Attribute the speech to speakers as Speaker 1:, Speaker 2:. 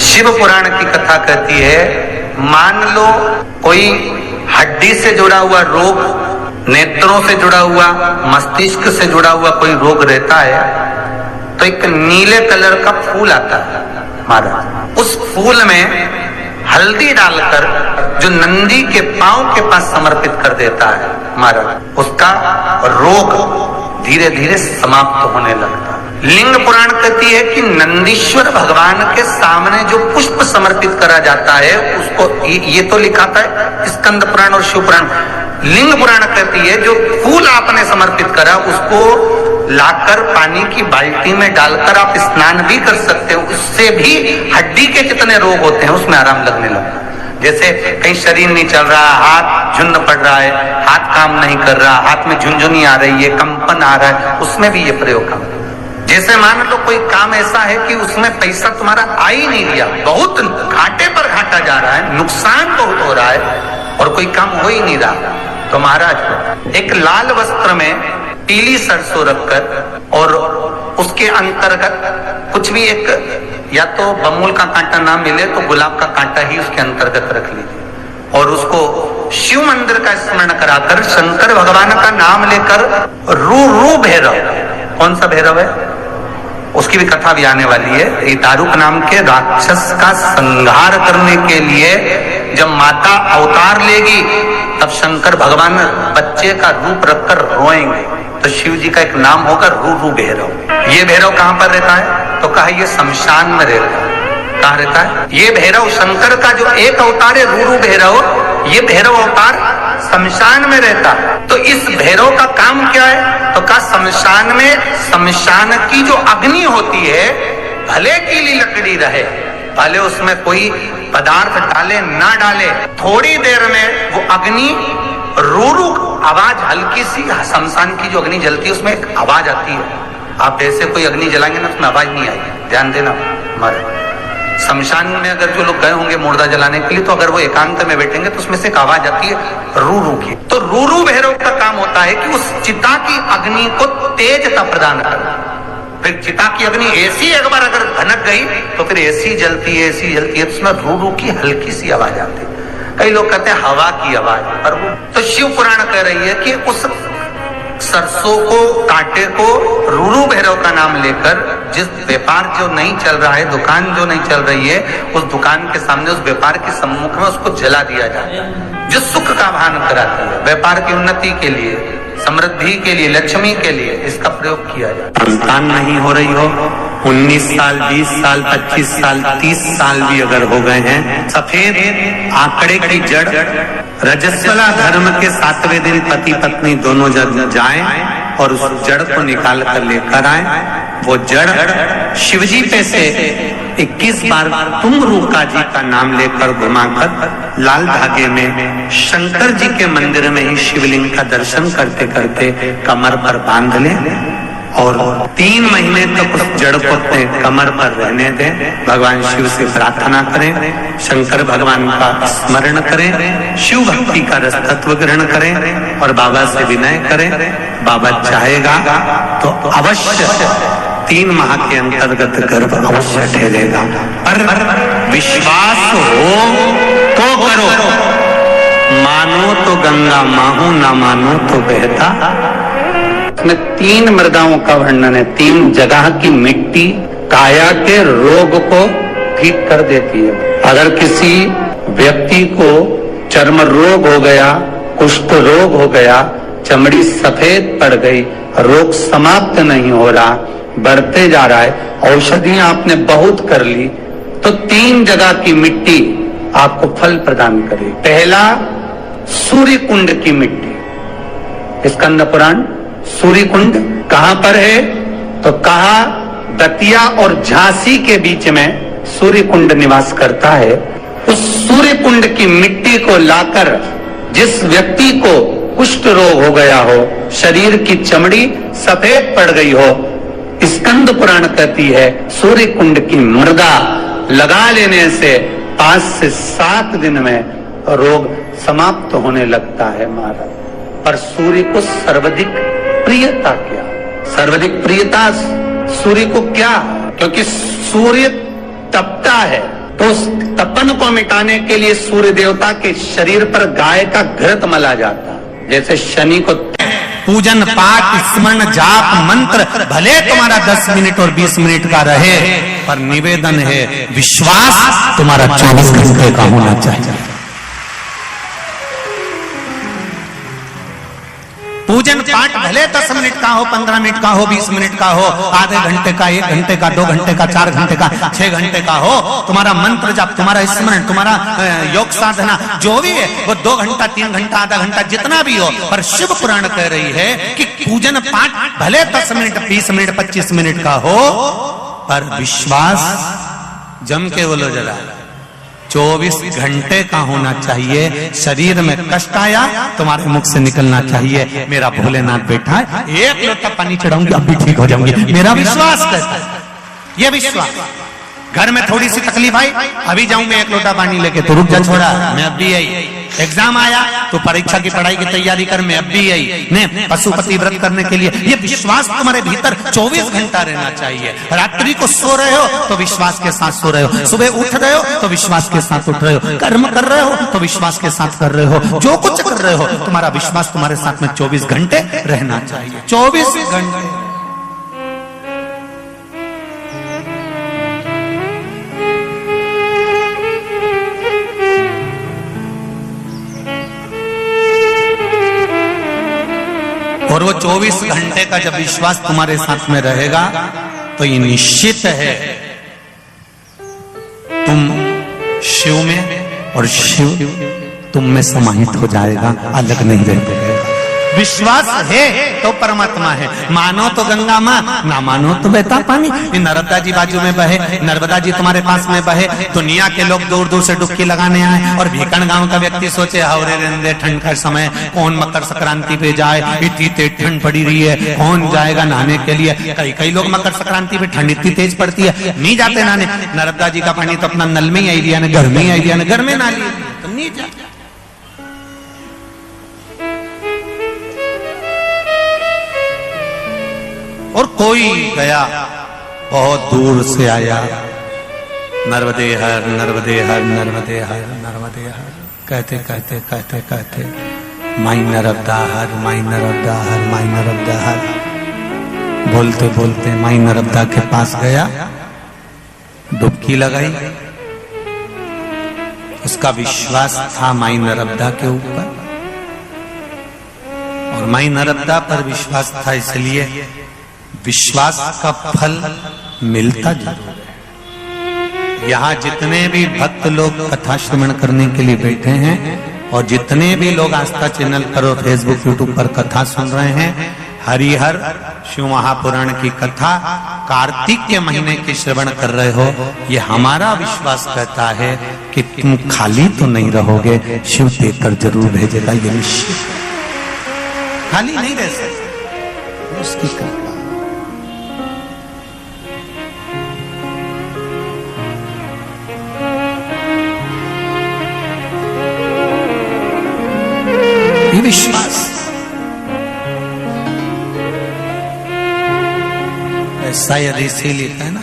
Speaker 1: शिव पुराण की कथा कहती है, मान लो कोई हड्डी से जुड़ा हुआ रोग, नेत्रों से जुड़ा हुआ, मस्तिष्क से जुड़ा हुआ कोई रोग रहता है, तो एक नीले कलर का फूल आता है महाराज। उस फूल में हल्दी डालकर जो नंदी के पांव के पास समर्पित कर देता है महाराज, उसका रोग धीरे धीरे समाप्त होने लगता है। लिंग पुराण कहती है कि नंदीश्वर भगवान के सामने जो पुष्प समर्पित करा जाता है उसको, ये तो लिखा था स्कंद पुराण और शिव पुराण। लिंग पुराण कहती है जो फूल आपने समर्पित करा उसको लाकर पानी की बाल्टी में डालकर आप स्नान भी कर सकते हो, उससे भी हड्डी के जितने रोग होते हैं उसमें आराम लगने लगता है। जैसे कहीं शरीर नहीं चल रहा, हाथ झुन्न पड़ रहा है, हाथ काम नहीं कर रहा, हाथ में झुनझुनी आ रही है, कंपन आ रहा है, उसमें भी ये प्रयोग काम। जैसे मान लो कोई काम ऐसा है कि उसमें पैसा तुम्हारा आ ही नहीं रहा, बहुत घाटे पर घाटा जा रहा है, नुकसान बहुत हो रहा है और कोई काम हो ही नहीं रहा, तो महाराज एक लाल वस्त्र में पीली सरसों रखकर और उसके अंतर्गत कुछ भी एक, या तो बमूल का कांटा ना मिले तो गुलाब का कांटा ही उसके अंतर्गत रख लीजिए और उसको शिव मंदिर का स्मरण कराकर शंकर भगवान का नाम लेकर रू भैरव, कौन सा भैरव है उसकी भी कथा भी आने वाली है। ये दारुक नाम के राक्षस का संहार करने के लिए जब माता अवतार लेगी तब शंकर भगवान बच्चे का रूप रखकर रोएंगे, तो शिव जी का एक नाम होगा रू भैरव। ये भैरव कहां पर रहता है, तो कहा ये शमशान में रहता है। कहां रहता है ये भैरव? शंकर का जो एक अवतार है रू भैरव, ये भैरव अवतार शमशान में रहता है। तो इस भैरव का काम क्या है, तो कहा शमशान में, शमशान की जो अग्नि होती है भले गीली लकड़ी रहे, भले उसमें कोई पदार्थ डाले ना डाले, थोड़ी देर में वो अग्नि रू आवाज, हल्की सी शमशान की जो अग्नि जलती है उसमें एक आवाज आती है। आप जैसे कोई अग्नि जलाएंगे ना उसमें आवाज नहीं आएगी, ध्यान देना। हमारे शमशान में अगर जो लोग गए होंगे मुर्दा जलाने के लिए, तो अगर वो एकांत में बैठेंगे तो उसमें से एक आवाज आती है रू की। तो रू भैरव का काम होता है कि उस चिता की अग्नि को तेजता प्रदान करना। फिर चिता की अग्नि ऐसी एक बार अगर भनक गई तो फिर ऐसी जलती है, ऐसी जलती है, तो उसमें रू की हल्की सी आवाज आती है। कई लोग कहते हैं हवा की आवाज, पर वो तो शिव पुराण कह रही है कि उस सरसों को, कांटे को रू भैरव का नाम लेकर, जिस व्यापार जो नहीं चल रहा है, दुकान जो नहीं चल रही है, उस दुकान के सामने, उस व्यापार के सम्मुख में उसको जला दिया जाता है, जो सुख का भान कराती है, व्यापार की उन्नति के लिए, समृद्धि के लिए, लक्ष्मी के लिए इसका प्रयोग किया जाता है। संतान नहीं हो रही हो, 19 साल, 20 साल, 25 साल, 30 साल भी अगर हो गए हैं, सफेद आंकड़े की जड़, रजस्वला धर्म के 7वें दिन पति पत्नी दोनों जन जाएं और उस जड़ को निकाल कर लेकर आए। वो जड़ शिवजी पे से 21 बार तुंगरूका जी का नाम लेकर घुमाकर लाल धागे में शंकर जी के मंदिर में ही शिवलिंग का दर्शन करते करते कमर पर बांध लें और 3 महीने तक उस जड़ को अपने कमर पर रहने दें। भगवान शिव से प्रार्थना करें, शंकर भगवान का स्मरण करें, शिव भक्ति का रस तत्व ग्रहण करें और बाबा से विनय करें। बाबा चाहेगा तो अवश्य 3 माह के अंतर्गत गर्भ अवश्य ठहरेगा, पर विश्वास हो तो करो, मानो तो गंगा माहू, ना मानो तो बहता। इसमें 3 मृदाओं का वर्णन है, 3 जगह की मिट्टी काया के रोग को ठीक कर देती है। अगर किसी व्यक्ति को चर्म रोग हो गया, कुष्ठ रोग हो गया, चमड़ी सफेद पड़ गई, रोग समाप्त नहीं हो रहा, बढ़ते जा रहा है, औषधियां आपने बहुत कर ली, तो 3 जगह की मिट्टी आपको फल प्रदान करे। पहला सूर्य कुंड की मिट्टी, स्कंद पुराण। सूर्य कुंड कहां पर है, तो कहा दतिया और झांसी के बीच में सूर्य कुंड निवास करता है। उस सूर्य कुंड की मिट्टी को लाकर जिस व्यक्ति को कुष्ठ रोग हो गया हो, शरीर की चमड़ी सफेद पड़ गई हो, स्कंद पुराण कहती है सूर्य कुंड की मृदा लगा लेने से 5 से 7 दिन में रोग समाप्त होने लगता है महाराज। पर सूर्य को सर्वाधिक प्रियता क्या, सर्वाधिक प्रियता सूर्य को क्या, क्योंकि सूर्य तपता तपता है तो उस तपन को मिटाने के लिए सूर्य देवता के शरीर पर गाय का घृत मला जाता है। जैसे शनि को
Speaker 2: पूजन पाठ स्मरण जाप मंत्र भले तुम्हारा 10 मिनट और 20 मिनट का रहे, पर निवेदन है विश्वास तुम्हारा 24 घंटे का होना चाहिए। पूजन पाठ भले 10 मिनट का हो, 15 मिनट का हो, 20 मिनट का हो, आधे घंटे का, 1 घंटे का, 2 घंटे का, 4 घंटे का, 6 घंटे का हो, तुम्हारा मंत्र जाप, तुम्हारा स्मरण, तुम्हारा योग साधना जो भी है वो 2 घंटा, 3 घंटा, आधा घंटा जितना भी हो, पर शिव पुराण कह रही है कि पूजन पाठ भले 10 मिनट, 20 मिनट, 25 मिनट का हो, पर विश्वास जम के बोलो जरा 24 घंटे का होना चाहिए। शरीर में कष्ट आया तुम्हारे मुख से निकलना चाहिए मेरा भोलेनाथ बैठा है, 1 लोटा पानी चढ़ाऊंगी अब भी ठीक हो जाऊंगी, मेरा विश्वास कहता है। ये विश्वास। घर में थोड़ी सी तकलीफ आई, अभी जाऊं मैं 1 लोटा पानी लेके, तो रुक जा छोड़ा, मैं अब भी आई। एग्जाम आया तो परीक्षा की पढ़ाई की तैयारी कर, मैं अब भी आई। ने पशुपति व्रत करने के लिए ये विश्वास तुम्हारे भीतर 24 घंटा रहना चाहिए। रात्रि को सो रहे हो तो विश्वास के साथ सो रहे हो, सुबह उठ रहे हो तो विश्वास के साथ उठ रहे हो, कर्म कर रहे हो तो विश्वास के साथ कर रहे हो, जो कुछ कर रहे हो तुम्हारा विश्वास तुम्हारे साथ में 24 घंटे रहना चाहिए। 24 घंटे। और वो 24 घंटे का जब विश्वास तुम्हारे साथ में रहेगा तो ये निश्चित है तुम शिव में और शिव तुम में समाहित हो जाएगा, अलग नहीं रह। विश्वास है तो परमात्मा है, मानो तो गंगा माँ, ना मानो तो बहता पानी। नर्मदा जी बाजू में बहे, नर्मदा जी तुम्हारे पास में बहे, दुनिया के लोग दूर दूर से डुबकी लगाने आए और भीकन गांव का व्यक्ति सोचे हावरे रेंदे ठंड का समय, कौन मकर संक्रांति पे जाए, इतनी तेज ठंड पड़ी रही है, कौन जाएगा नहाने के लिए। कई लोग मकर संक्रांति पे ठंड इतनी तेज पड़ती है नहीं जाते नहाने। नर्मदा जी का पानी तो अपना नल में ही आई लिया, घर में ही आई लिया, घर में नहा लिया, तो नहीं जाते। और कोई गया बहुत दूर से आया, नर्मदे हर नर्मदे हर नर्मदे हर नर्मदे हर कहते कहते कहते कहते माई नर्मदा हर माई नर्मदा हर माई नर्मदा हर बोलते बोलते माई नर्मदा के पास गया, डुबकी लगाई। उसका विश्वास था माई नर्मदा के ऊपर और माई नर्मदा पर विश्वास था, इसलिए विश्वास का फल मिलता जरूर है। यहाँ जितने भी भक्त लोग कथा श्रवण करने के लिए बैठे हैं और जितने भी लोग आस्था चैनल पर और फेसबुक यूट्यूब पर कथा सुन रहे हैं, हरिहर शिव महापुराण की कथा कार्तिक के महीने की श्रवण कर रहे हो, ये हमारा विश्वास कहता है कि तुम खाली तो नहीं रहोगे, शिव देकर जरूर भेजेगा। ये निश्चित, खाली नहीं रह सकते उसकी कृपा। विश्वास शायद इसीलिए है ना